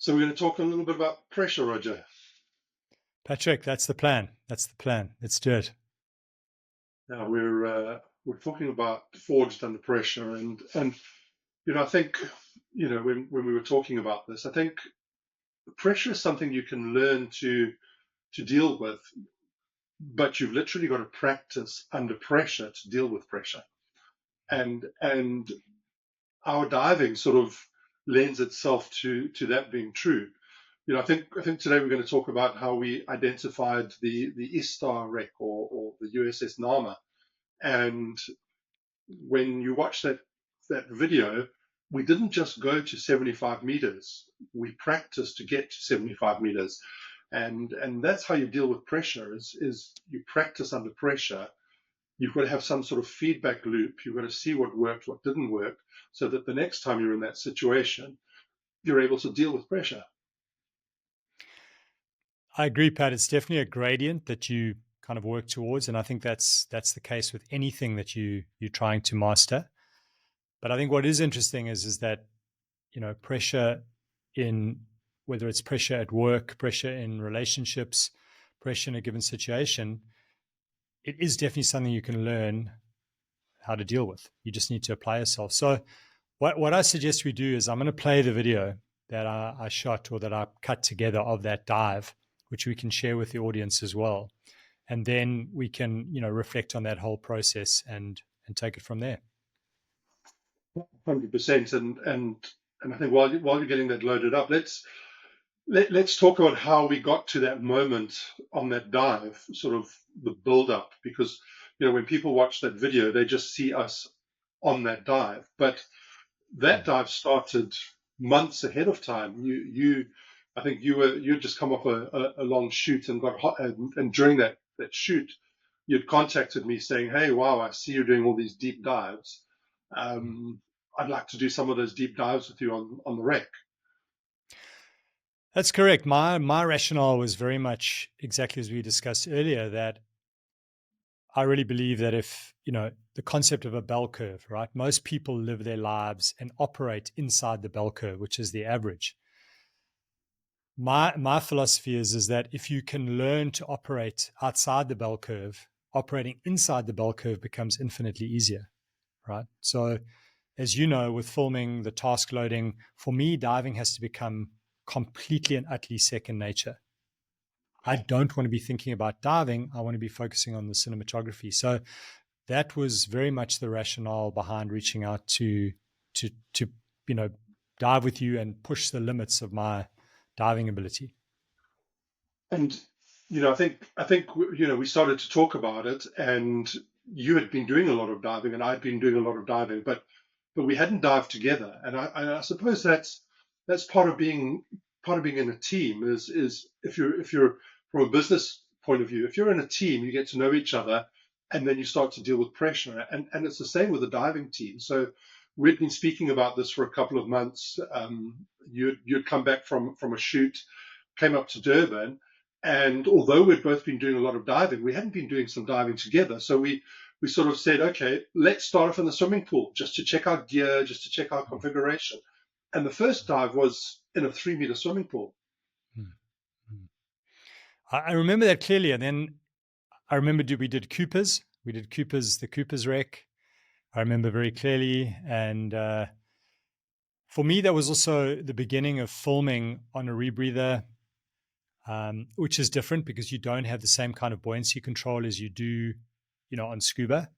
So we're going to talk a little bit about pressure, Roger. Patrick, that's the plan. That's the plan. Let's do it. Now we're talking about forged under pressure, and I think when we were talking about this, I think pressure is something you can learn to deal with, but you've literally got to practice under pressure to deal with pressure. And our diving sort of lends itself to that being true. I think today we're going to talk about how we identified the Istar wreck or the USS Nama. And when you watch that video, we didn't just go to 75 meters. We practiced to get to 75 meters. And that's how you deal with pressure is you practice under pressure. You've got to have some sort of feedback loop. You've got to see what worked, what didn't work, so that the next time you're in that situation, you're able to deal with pressure. I agree, Pat. It's definitely a gradient that you kind of work towards, and I think that's the case with anything that you're trying to master. But I think what is interesting is that pressure in whether it's pressure at work, pressure in relationships, pressure in a given situation, it is definitely something you can learn how to deal with. You just need to apply yourself. So what I suggest we do is I'm going to play the video that I shot or that I cut together of that dive, which we can share with the audience as well. And then we can, reflect on that whole process and take it from there. 100%. And I think while you're getting that loaded up, let's talk about how we got to that moment on that dive, sort of the build up, because when people watch that video, they just see us on that dive, but that dive started months ahead of time. I think you just come off a long shoot and got hot, and during that shoot, you'd contacted me saying, "Hey, wow, I see you're doing all these deep dives. Um, I'd like to do some of those deep dives with you on the wreck." That's correct. My rationale was very much exactly as we discussed earlier, that I really believe that if, the concept of a bell curve, right? Most people live their lives and operate inside the bell curve, which is the average. My philosophy is that if you can learn to operate outside the bell curve, operating inside the bell curve becomes infinitely easier, right? So as you know, with filming, the task loading, for me, diving has to become completely and utterly second nature. I don't want to be thinking about diving. I want to be focusing on the cinematography. So that was very much the rationale behind reaching out to dive with you and push the limits of my diving ability. And I think we started to talk about it, and you had been doing a lot of diving, and I'd been doing a lot of diving, but we hadn't dived together. And I suppose that's part of being in a team is if you're from a business point of view, if you're in a team, you get to know each other, and then you start to deal with pressure. And it's the same with the diving team. So we'd been speaking about this for a couple of months. You'd come back from a shoot, came up to Durban, and although we'd both been doing a lot of diving, we hadn't been doing some diving together. So we sort of said, okay, let's start off in the swimming pool just to check our gear, just to check our configuration. And the first dive was in a 3 meter swimming pool. I remember that clearly. And then I remember we did Cooper's. We did the Cooper's wreck. I remember very clearly. And for me, that was also the beginning of filming on a rebreather, which is different because you don't have the same kind of buoyancy control as you do, on scuba.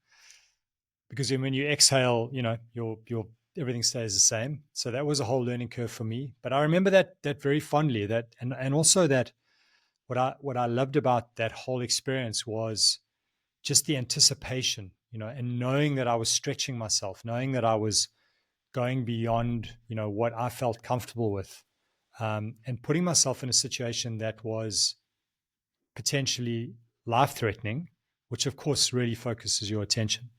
Because when you exhale, your everything stays the same. So that was a whole learning curve for me. But I remember that very fondly. That and also that what I loved about that whole experience was just the anticipation, and knowing that I was stretching myself, knowing that I was going beyond, what I felt comfortable with, and putting myself in a situation that was potentially life-threatening, which of course really focuses your attention.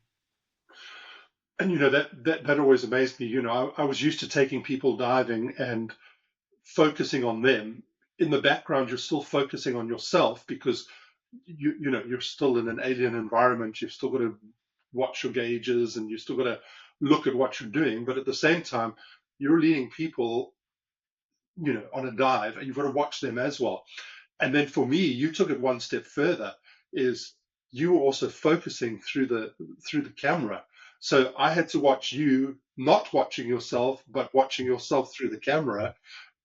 And that always amazed me. I was used to taking people diving and focusing on them. In the background, you're still focusing on yourself because you're still in an alien environment. You've still got to watch your gauges and you still got to look at what you're doing. But at the same time, you're leading people on a dive, and you've got to watch them as well. And then for me, you took it one step further, is you were also focusing through the camera. So I had to watch you not watching yourself, but watching yourself through the camera,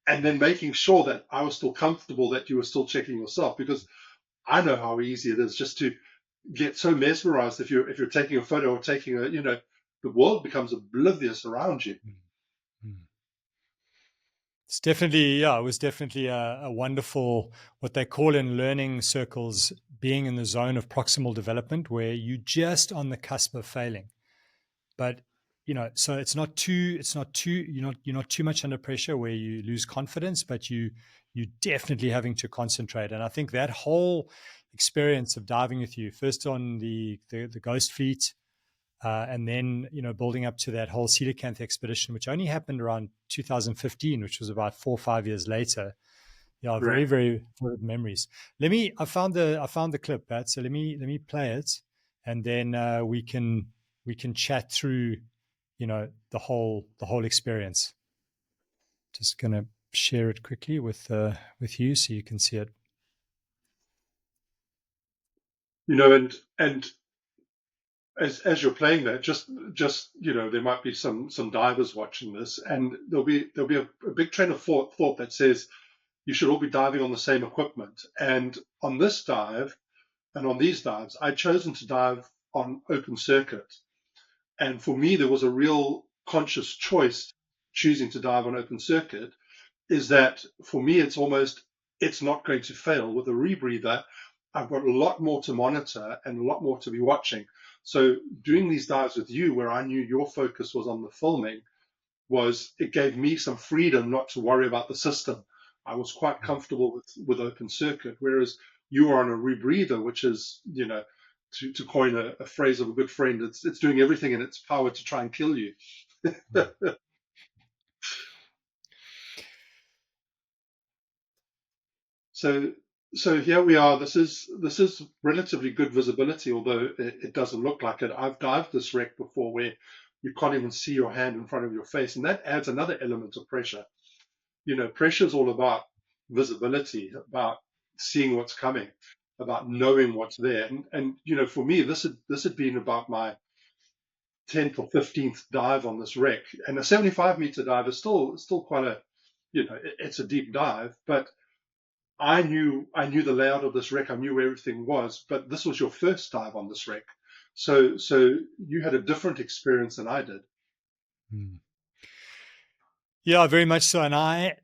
and then making sure that I was still comfortable, that you were still checking yourself, because I know how easy it is just to get so mesmerized if you're taking a photo or taking the world becomes oblivious around you. Mm. It's definitely, yeah, it was definitely a wonderful, what they call in learning circles, being in the zone of proximal development, where you just on the cusp of failing. But, so you're not too much under pressure where you lose confidence, but you definitely having to concentrate. And I think that whole experience of diving with you, first on the Ghost Fleet, and then, building up to that whole coelacanth expedition, which only happened around 2015, which was about 4 or 5 years later. Yeah, Right. very, very vivid memories. I found the clip, Pat. So let me play it, and then we can chat through, the whole experience. Just gonna share it quickly with you so you can see it. And as you're playing that, just there might be some divers watching this, and there'll be a big train of thought that says you should all be diving on the same equipment. And on this dive, and on these dives, I'd chosen to dive on open circuit. And for me, there was a real conscious choice choosing to dive on open circuit, is that for me, it's not going to fail. With a rebreather, I've got a lot more to monitor and a lot more to be watching. So doing these dives with you, where I knew your focus was on the filming, it gave me some freedom not to worry about the system. I was quite comfortable with open circuit, whereas you are on a rebreather, which is, to coin a phrase of a good friend, it's doing everything in its power to try and kill you. So here we are. This is relatively good visibility, although it doesn't look like it. I've dived this wreck before where you can't even see your hand in front of your face, and that adds another element of pressure. Pressure is all about visibility, about seeing what's coming, about knowing what's there. And for me, this had been about my 10th or 15th dive on this wreck, and a 75-meter dive is still quite it's a deep dive, but I knew the layout of this wreck. I knew where everything was, but this was your first dive on this wreck, so you had a different experience than I did. Yeah, very much so. And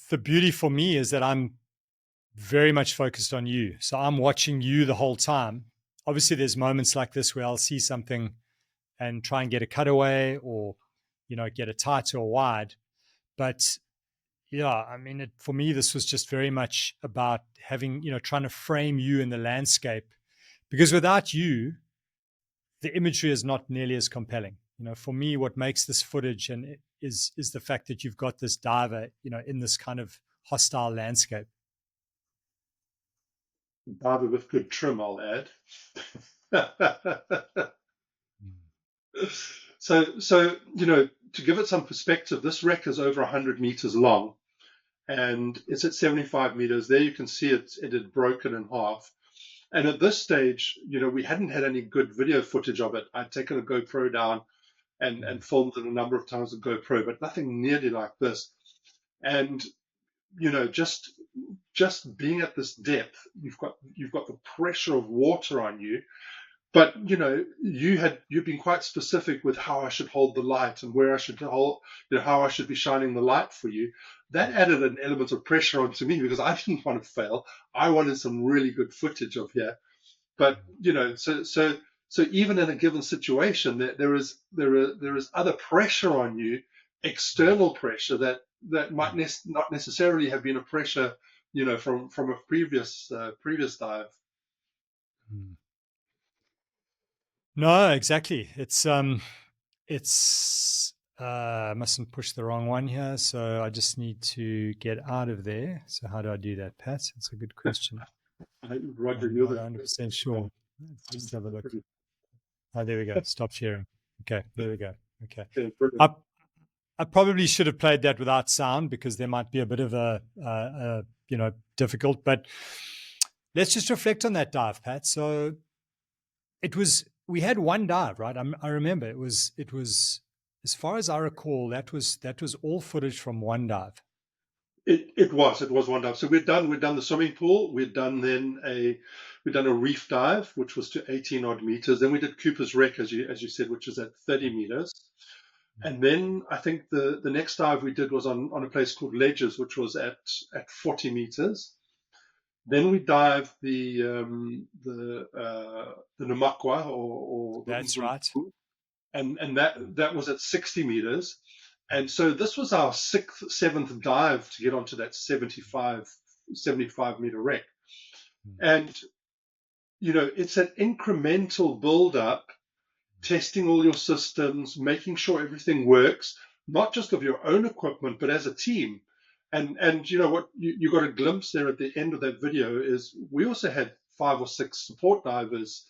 the beauty for me is that I'm very much focused on you. So I'm watching you the whole time. Obviously, there's moments like this where I'll see something and try and get a cutaway or, get a tight or wide. But yeah, I mean, for me, this was just very much about having, trying to frame you in the landscape, because without you, the imagery is not nearly as compelling. For me, what makes this footage and is the fact that you've got this diver, in this kind of hostile landscape. Diver with good trim, I'll add. So to give it some perspective, this wreck is over 100 meters long, and it's at 75 meters. There you can see it had broken in half. And at this stage, we hadn't had any good video footage of it. I'd taken a GoPro down and filmed it a number of times with GoPro, but nothing nearly like this. And just being at this depth, you've got the pressure of water on you. But you've been quite specific with how I should hold the light and where I should hold, how I should be shining the light for you. That added an element of pressure onto me because I didn't want to fail. I wanted some really good footage of here. But so even in a given situation, there is other pressure on you, external pressure that might not necessarily have been a pressure, from a previous dive. No, exactly. I mustn't push the wrong one here, so I just need to get out of there. So how do I do that, Pat? It's a good question. Roger, I'm not 100% sure. Let's just have a look. Oh, there we go. Stop sharing. Okay, there we go. Okay. Yeah, brilliant. Up I probably should have played that without sound because there might be a bit of a difficult. But let's just reflect on that dive, Pat. So we had one dive, right? I remember it was as far as I recall, that was all footage from one dive. It was one dive. So we'd done the swimming pool. We'd done a reef dive, which was to 18 odd meters. Then we did Cooper's Wreck, as you said, which is at 30 meters. And then I think the next dive we did was on a place called Ledges, which was at 40 meters. Then we dived the Namakwa or That's right. And that was at 60 meters. And so this was our seventh dive to get onto that 75 meter wreck. And, it's an incremental build up, testing all your systems, making sure everything works, not just of your own equipment, but as a team. And you know what you got a glimpse there at the end of that video is we also had 5 or 6 support divers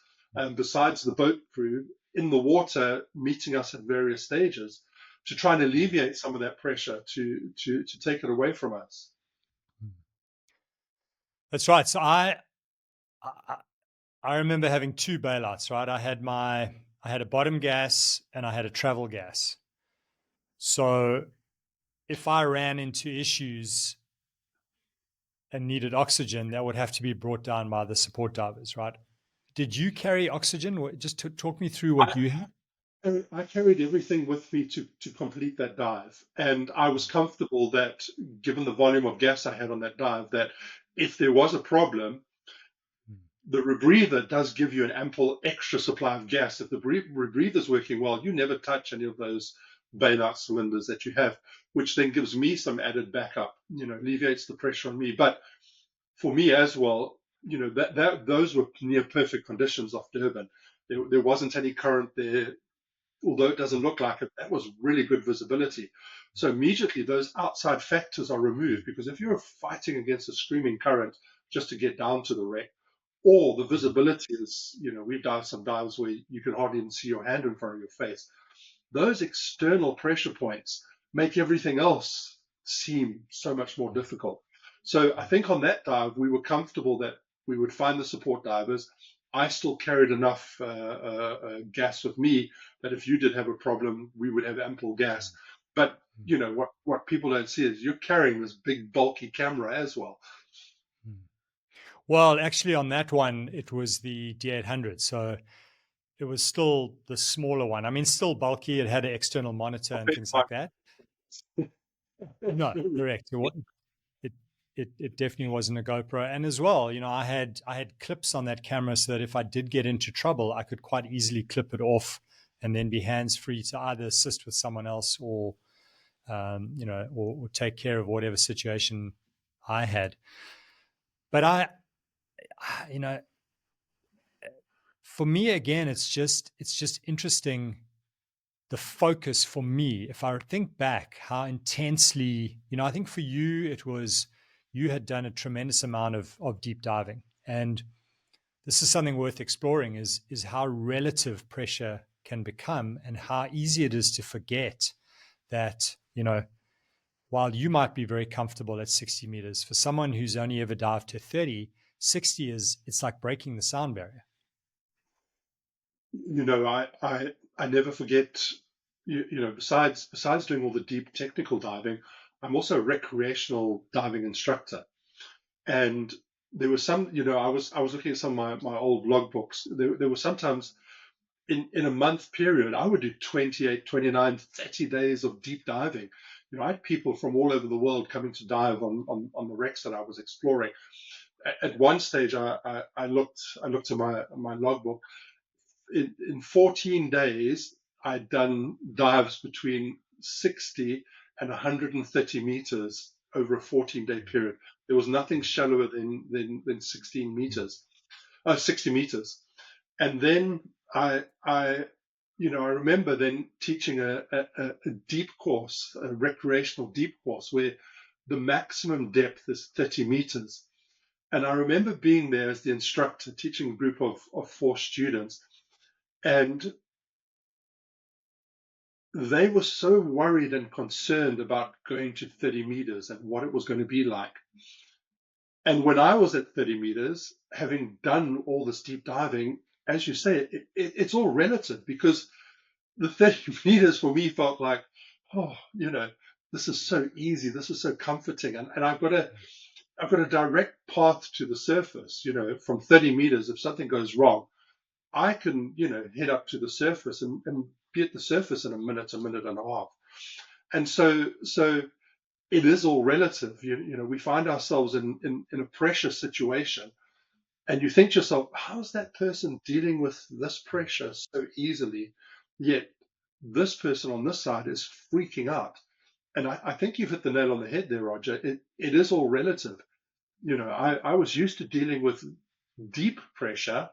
besides the boat crew in the water meeting us at various stages to try and alleviate some of that pressure to take it away from us. That's right. So I remember having 2 bailouts, right? I had a bottom gas and I had a travel gas. So if I ran into issues and needed oxygen, that would have to be brought down by the support divers, right? Did you carry oxygen? Just talk me through what you had. I carried everything with me to complete that dive. And I was comfortable that, given the volume of gas I had on that dive, that if there was a problem, the rebreather does give you an ample extra supply of gas. If the rebreather is working well, you never touch any of those bailout cylinders that you have, which then gives me some added backup, alleviates the pressure on me. But for me as well, those were near perfect conditions off Durban. There wasn't any current there, although it doesn't look like it. That was really good visibility. So immediately those outside factors are removed, because if you're fighting against a screaming current just to get down to the wreck, or the visibility is, we've done some dives where you can hardly even see your hand in front of your face. Those external pressure points make everything else seem so much more difficult. So I think on that dive, we were comfortable that we would find the support divers. I still carried enough gas with me that if you did have a problem, we would have ample gas. But, what people don't see is you're carrying this big, bulky camera as well. Well, actually, on that one, it was the D800. So it was still the smaller one. I mean, still bulky. It had an external monitor and things like that. No, correct. It definitely wasn't a GoPro. And as well, I had clips on that camera so that if I did get into trouble, I could quite easily clip it off and then be hands-free to either assist with someone else or, or take care of whatever situation I had. But for me, again, it's just interesting, the focus for me. If I think back how intensely, I think for you, it was, you had done a tremendous amount of deep diving. And this is something worth exploring is how relative pressure can become and how easy it is to forget that, while you might be very comfortable at 60 meters, for someone who's only ever dived to 30, 60 it's like breaking the sound barrier. I never forget, besides doing all the deep technical diving, I'm also a recreational diving instructor. And there was some, I was looking at some of my old logbooks. There were sometimes in a month period, I would do 28, 29, 30 days of deep diving. I had people from all over the world coming to dive on the wrecks that I was exploring. At one stage, I looked at my logbook. In 14 days, I'd done dives between 60 and 130 meters over a 14-day period. There was nothing shallower than 16 meters, 60 meters. And then I remember then teaching a deep course, a recreational deep course, where the maximum depth is 30 meters. And I remember being there as the instructor, teaching a group of 4 students. And they were so worried and concerned about going to 30 meters and what it was going to be like. And when I was at 30 meters, having done all this deep diving, as you say, it's all relative, because the 30 meters for me felt like, oh, this is so easy. This is so comforting. And I've got a direct path to the surface, from 30 meters. If something goes wrong, I can, head up to the surface and be at the surface in a minute and a half. And so it is all relative. We find ourselves in a pressure situation, and you think to yourself, how's that person dealing with this pressure so easily? Yet this person on this side is freaking out. And I think you've hit the nail on the head there, Roger. It is all relative. I was used to dealing with deep pressure.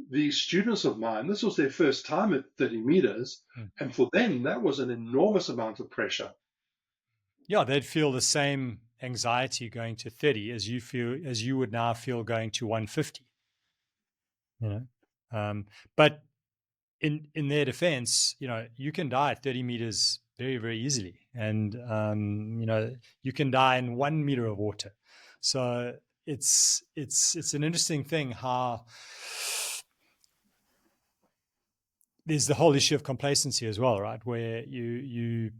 These students of mine, this was their first time at 30 meters. And for them, that was an enormous amount of pressure. Yeah, they'd feel the same anxiety going to 30 as you would now feel going to 150. But in their defense, you can die at 30 meters very, very easily. And, you can die in 1 meter of water. So it's an interesting thing how there's the whole issue of complacency as well, right? Where you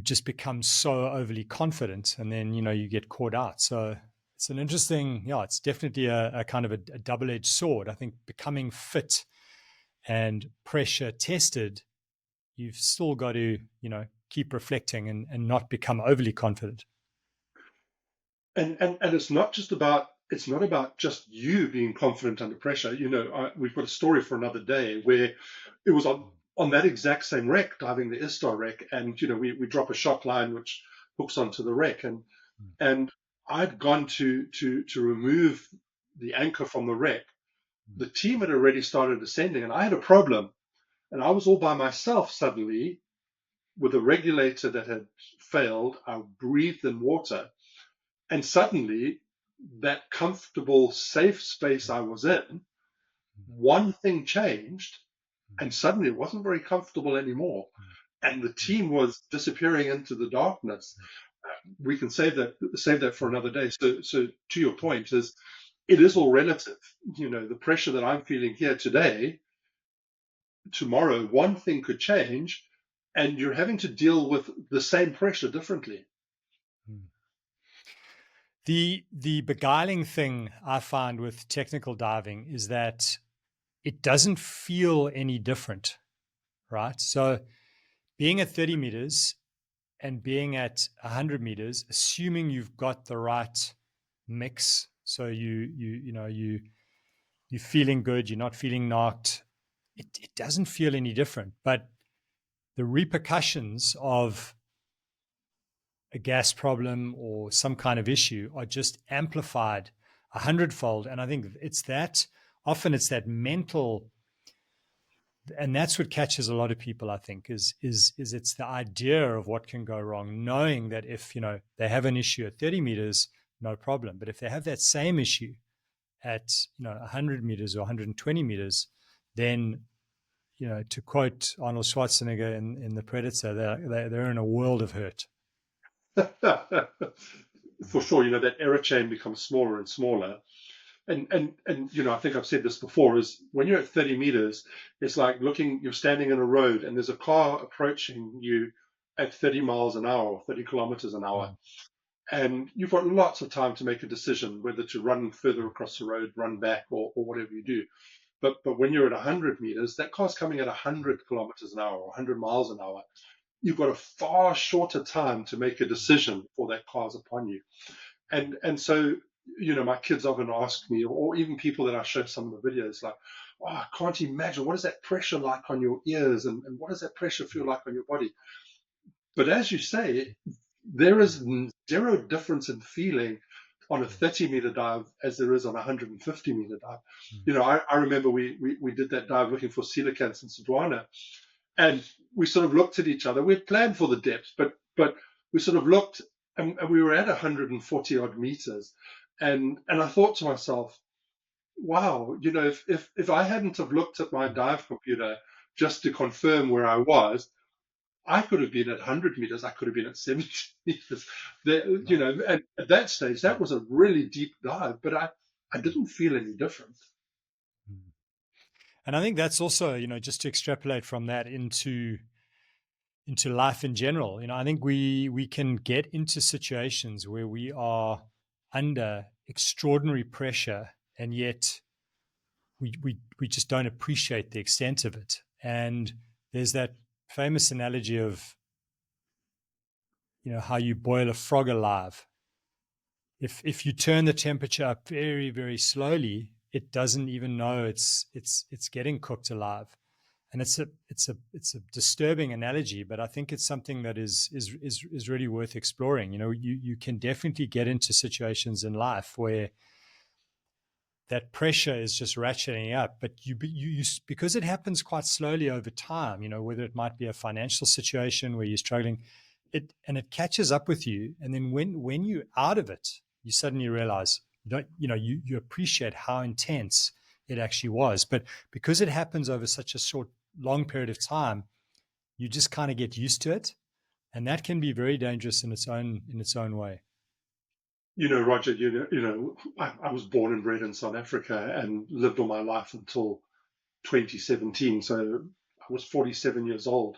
just become so overly confident, and then, you get caught out. So it's an interesting, it's definitely a kind of a double-edged sword. I think becoming fit and pressure tested, you've still got to, keep reflecting and not become overly confident. And it's not about just you being confident under pressure. We've got a story for another day where it was on that exact same wreck, diving the Istar wreck, and we drop a shot line which hooks onto the wreck, and I'd gone to remove the anchor from the wreck. The team had already started ascending, and I had a problem, and I was all by myself suddenly with a regulator that had failed. I breathed in water, and suddenly that comfortable, safe space I was in, one thing changed, and suddenly it wasn't very comfortable anymore. And the team was disappearing into the darkness. We can save that for another day. So to your point, it is all relative. The pressure that I'm feeling here today, tomorrow, one thing could change, and you're having to deal with the same pressure differently. The beguiling thing I find with technical diving is that it doesn't feel any different, right? So being at 30 meters and being at 100 meters, assuming you've got the right mix, so you're feeling good, you're not feeling knocked, it doesn't feel any different. But the repercussions of a gas problem or some kind of issue are just amplified 100-fold. And I think often it's that mental, and that's what catches a lot of people, I think, is it's the idea of what can go wrong, knowing that if, they have an issue at 30 meters, no problem. But if they have that same issue at, 100 meters or 120 meters, then, to quote Arnold Schwarzenegger in The Predator, they're in a world of hurt. For sure, that error chain becomes smaller and smaller. And I think I've said this before, is when you're at 30 meters, it's like you're standing in a road and there's a car approaching you at 30 miles an hour or 30 kilometers an hour. And you've got lots of time to make a decision whether to run further across the road, run back, or whatever you do. But when you're at 100 meters, that car's coming at 100 kilometers an hour or 100 miles an hour. You've got a far shorter time to make a decision before that car's upon you. And so, my kids often ask me, or even people that I show some of the videos, like, oh, I can't imagine, what is that pressure like on your ears? And what does that pressure feel like on your body? But as you say, there is zero difference in feeling on a 30-meter dive as there is on a 150-meter dive. I remember we did that dive looking for coelacanths in Sodwana, and we sort of looked at each other. We had planned for the depth, but we sort of looked, and we were at 140 odd meters, and I thought to myself, wow, if I hadn't have looked at my dive computer just to confirm where I was. I could have been at 100 meters. I could have been at 70 meters. And at that stage, that was a really deep dive, but I didn't feel any different. And I think that's also, just to extrapolate from that into life in general. I think we can get into situations where we are under extraordinary pressure, and yet we just don't appreciate the extent of it. And there's that famous analogy of how you boil a frog alive. If you turn the temperature up very, very slowly, it doesn't even know it's getting cooked alive. And it's a disturbing analogy, but I think it's something that is really worth exploring. You can definitely get into situations in life where that pressure is just ratcheting up, but you because it happens quite slowly over time. Whether it might be a financial situation where you're struggling, it catches up with you, and then when you're out of it, you suddenly realize you appreciate how intense it actually was. But because it happens over such a long period of time, you just kind of get used to it, and that can be very dangerous in its own way. Roger, I was born and bred in South Africa and lived all my life until 2017. So I was 47 years old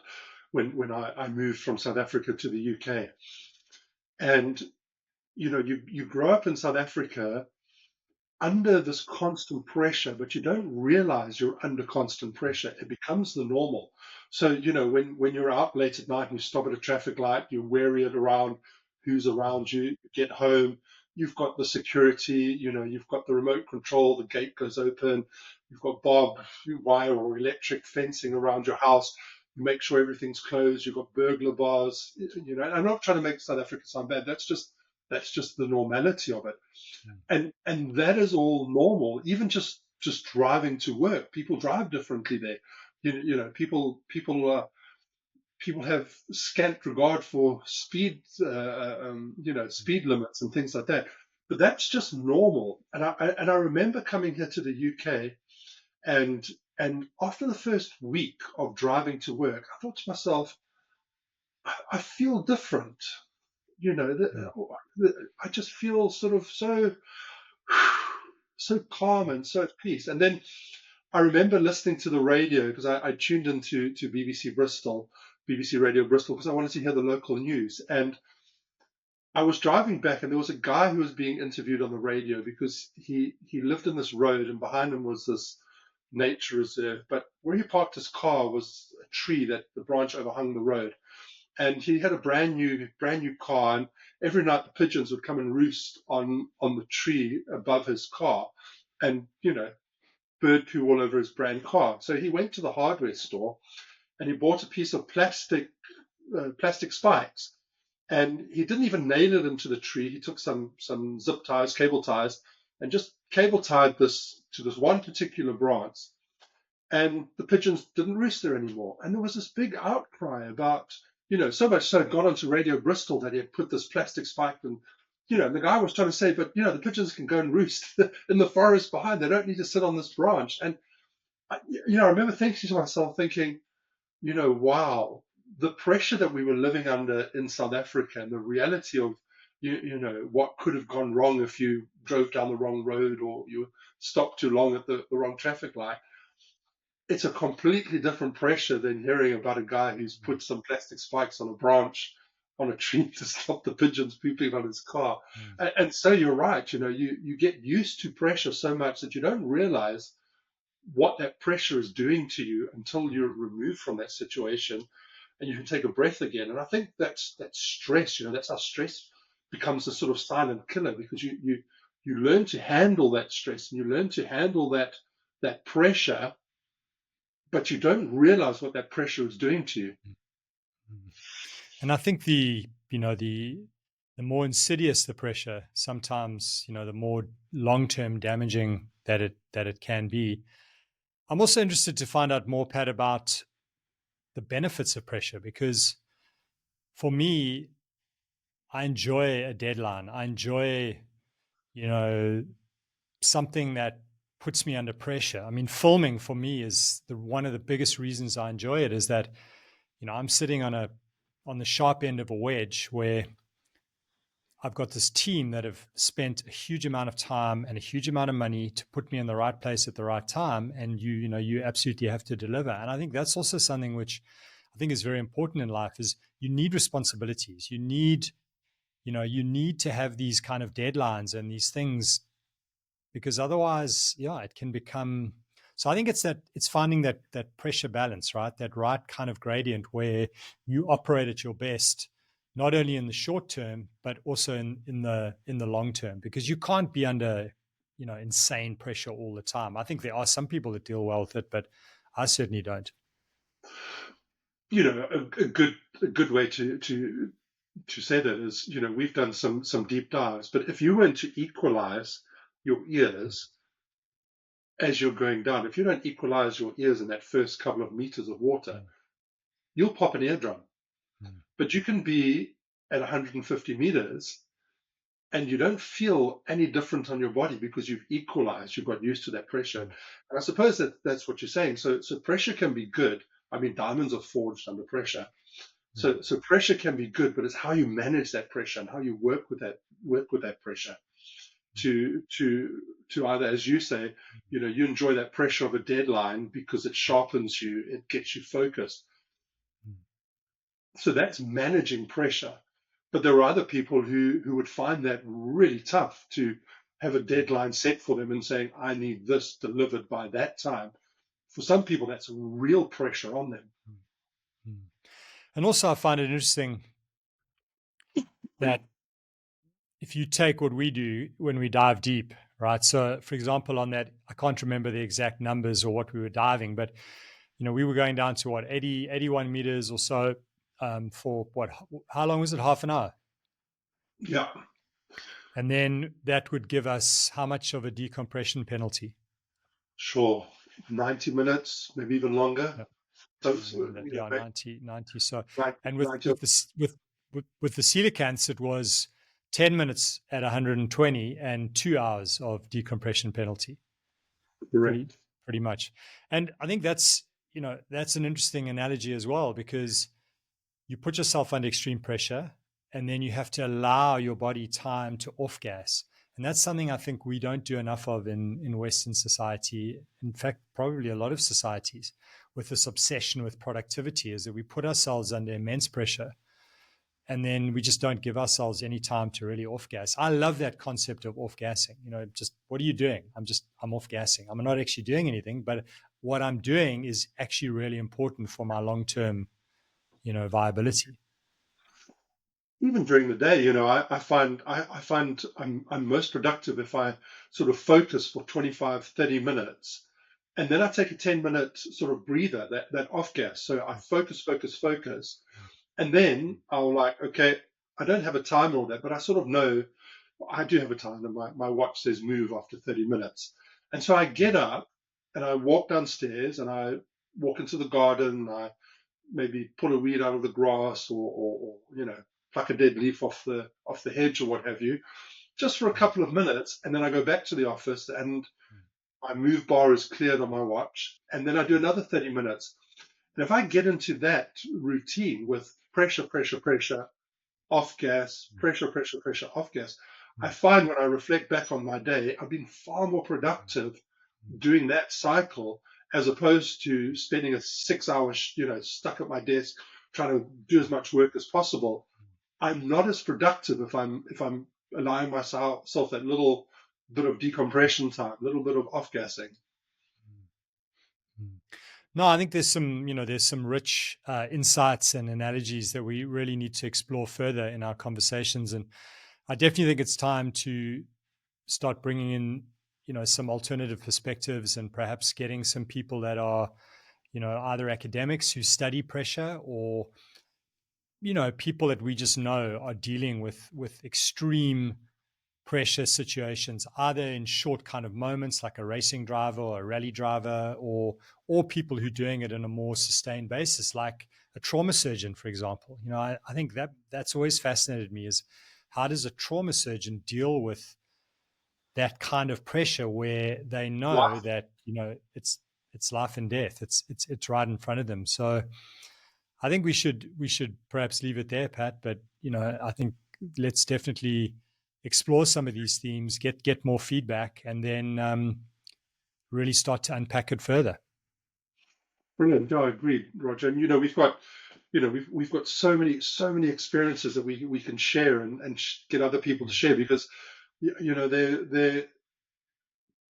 when I moved from South Africa to the UK. And, you grow up in South Africa under this constant pressure, but you don't realize you're under constant pressure. It becomes the normal. So, when you're out late at night and you stop at a traffic light, you're wary around who's around you, you get home, you've got the security, you've got the remote control, the gate goes open, you've got barbed wire or electric fencing around your house. You make sure everything's closed. You've got burglar bars. I'm not trying to make South Africa sound bad. That's just the normality of it. And that is all normal. Even just driving to work, people drive differently there. People have scant regard for speed, speed limits and things like that. But that's just normal. And I remember coming here to the UK, and after the first week of driving to work, I thought to myself, I feel different. I just feel sort of so calm and so at peace. And then I remember listening to the radio because I tuned into BBC Radio Bristol, because I wanted to hear the local news. And I was driving back, and there was a guy who was being interviewed on the radio because he lived in this road, and behind him was this nature reserve. But where he parked his car was a tree that the branch overhung the road. And he had a brand new car, and every night the pigeons would come and roost on the tree above his car, and bird poo all over his brand car. So he went to the hardware store and he bought a piece of plastic spikes, and he didn't even nail it into the tree. He took some zip ties, cable ties, and just cable tied this to this one particular branch, and the pigeons didn't roost there anymore. And there was this big outcry about, so much so it got onto Radio Bristol that he had put this plastic spike, and, the guy was trying to say, but, the pigeons can go and roost in the forest behind. They don't need to sit on this branch. And, I remember thinking to myself, wow, the pressure that we were living under in South Africa, and the reality of, what could have gone wrong if you drove down the wrong road or you stopped too long at the wrong traffic light. It's a completely different pressure than hearing about a guy who's put some plastic spikes on a branch on a tree to stop the pigeons pooping on his car. And so you're right, you get used to pressure so much that you don't realize what that pressure is doing to you until you're removed from that situation and you can take a breath again. And I think that's stress, that's how stress becomes a sort of silent killer, because you learn to handle that stress and you learn to handle that pressure, but you don't realize what that pressure is doing to you. And I think the more insidious the pressure, sometimes, the more long-term damaging that it can be. I'm also interested to find out more, Pat, about the benefits of pressure, because for me, I enjoy a deadline. I enjoy, something that puts me under pressure. I mean, filming for me is one of the biggest reasons I enjoy it, is that, I'm sitting on the sharp end of a wedge where I've got this team that have spent a huge amount of time and a huge amount of money to put me in the right place at the right time. And you absolutely have to deliver. And I think that's also something which I think is very important in life, is you need responsibilities. You need to have these kind of deadlines and these things, because otherwise, it can become. So I think it's finding that pressure balance, right? That right kind of gradient where you operate at your best, not only in the short term, but also in the long term, because you can't be under, insane pressure all the time. I think there are some people that deal well with it, but I certainly don't. A good way to say that is, we've done some deep dives, but if you were to equalize your ears as you're going down, if you don't equalize your ears in that first couple of meters of water, you'll pop an eardrum. But you can be at 150 meters and you don't feel any different on your body because you've equalized, you've got used to that pressure. And I suppose that's what you're saying. So pressure can be good. I mean, diamonds are forged under pressure. So pressure can be good, but it's how you manage that pressure and how you work with that pressure to either, as you say, you enjoy that pressure of a deadline because it sharpens you, it gets you focused. So that's managing pressure. But there are other people who would find that really tough, to have a deadline set for them and saying, I need this delivered by that time. For some people, that's real pressure on them. And also I find it interesting that if you take what we do when we dive deep, right? So for example, on that, I can't remember the exact numbers or what we were diving, but, we were going down to 81 meters or so for how long was it? Half an hour. Yeah. And then that would give us how much of a decompression penalty? Sure. 90 minutes, maybe even longer. Yep. So, 90. So, 90, and with the coelacanths, it was 10 minutes at 120 and 2 hours of decompression penalty. Pretty much. And I think that's an interesting analogy as well, because you put yourself under extreme pressure and then you have to allow your body time to off gas. And that's something I think we don't do enough of in Western society. In fact, probably a lot of societies, with this obsession with productivity, is that we put ourselves under immense pressure and then we just don't give ourselves any time to really off gas. I love that concept of off gassing. Just what are you doing? I'm off gassing. I'm not actually doing anything, but what I'm doing is actually really important for my long-term, viability. Even during the day, I find I'm most productive if I sort of focus for 25, 30 minutes. And then I take a 10-minute sort of breather, that off gas. So I focus. And then I'll okay, I don't have a timer on that, but I sort of know I do have a timer. My watch says move after 30 minutes. And so I get up and I walk downstairs and I walk into the garden. I maybe pull a weed out of the grass or pluck a dead leaf off the hedge or what have you, just for a couple of minutes. And then I go back to the office and my move bar is cleared on my watch. And then I do another 30 minutes. And if I get into that routine with pressure, off gas, pressure, off gas, I find when I reflect back on my day, I've been far more productive doing that cycle as opposed to spending a 6 hours, stuck at my desk trying to do as much work as possible. I'm not as productive if I'm allowing myself that little bit of decompression time, a little bit of off gassing. No, I think there's some rich insights and analogies that we really need to explore further in our conversations. And I definitely think it's time to start bringing in, some alternative perspectives and perhaps getting some people that are, either academics who study pressure or, people that we just know are dealing with extreme pressure situations, either in short kind of moments like a racing driver or a rally driver, or people who are doing it on a more sustained basis, like a trauma surgeon, for example. I think that's always fascinated me, is how does a trauma surgeon deal with that kind of pressure where they know Life. that, it's life and death. It's right in front of them. So I think we should perhaps leave it there, Pat. But I think let's definitely explore some of these themes, get more feedback, and then really start to unpack it further. Brilliant. No, I agree, Roger. And we've got so many experiences that we can share and get other people to share, because their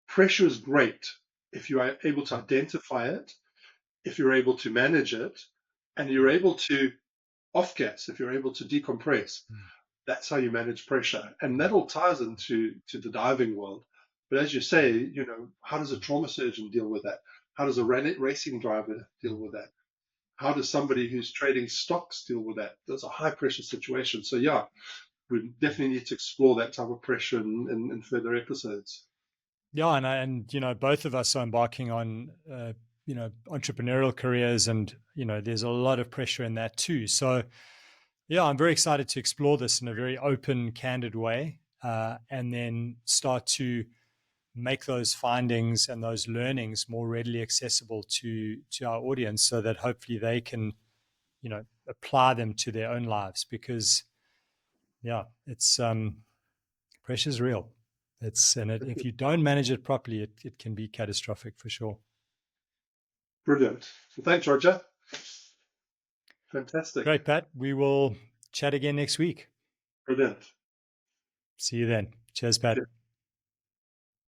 pressure is great if you are able to identify it, if you're able to manage it, and you're able to off gas, if you're able to decompress. That's how you manage pressure, and that all ties into the diving world. But as you say, how does a trauma surgeon deal with that? How does a racing driver deal with that? How does somebody who's trading stocks deal with that? Those are high pressure situations. So yeah, we definitely need to explore that type of pressure in further episodes. Yeah, and both of us are embarking on entrepreneurial careers, and there's a lot of pressure in that too. So yeah, I'm very excited to explore this in a very open, candid way, and then start to make those findings and those learnings more readily accessible to our audience, so that hopefully they can apply them to their own lives. Because yeah, it's pressure's real. If you don't manage it properly, it can be catastrophic for sure. Brilliant. Well, thanks, Roger. Fantastic. Great, Pat. We will chat again next week. Brilliant. See you then. Cheers, Pat. Yeah.